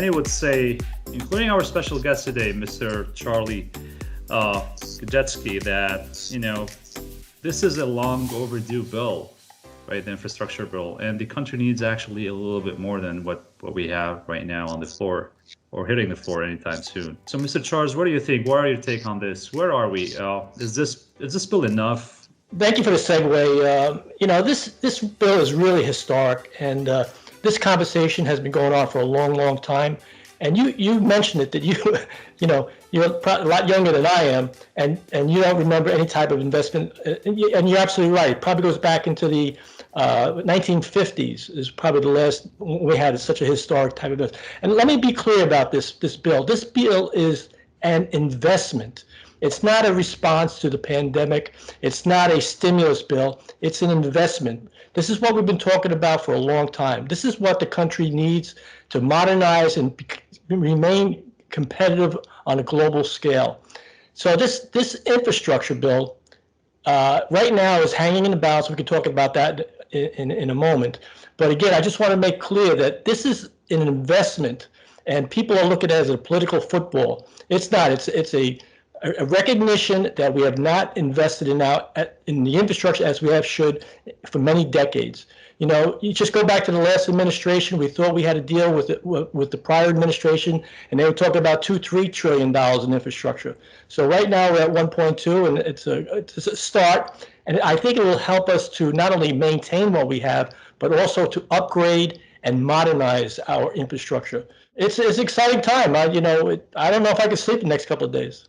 many would say, including our special guest today, Mr. Charlie Gozdziewski, that this is a long overdue bill, right? The infrastructure bill, and the country needs actually a little bit more than what we have right now on the floor, or hitting the floor anytime soon. So, Mr. Charles, what do you think? What are your take on this? Where are we? Is this bill enough? Thank you for the segue. This bill is really historic, and this conversation has been going on for a long, long time. And you mentioned it that you're a lot younger than I am, and you don't remember any type of investment. And you're absolutely right. It probably goes back into the 1950s is probably the last we had such a historic type of business. And let me be clear about this bill. This bill is an investment. It's not a response to the pandemic. It's not a stimulus bill. It's an investment. This is what we've been talking about for a long time. This is what the country needs to modernize and remain competitive on a global scale. So this infrastructure bill right now is hanging in the balance. We can talk about that in a moment. But again, I just want to make clear that this is an investment, and people are looking at it as a political football. It's not. It's a recognition that we have not invested in the infrastructure as we should for many decades. You just go back to the last administration. We thought we had to deal with the prior administration, and they were talking about $2-3 trillion in infrastructure. So right now we're at 1.2, and it's a start. And I think it will help us to not only maintain what we have, but also to upgrade and modernize our infrastructure. It's an exciting time. I don't know if I can sleep the next couple of days.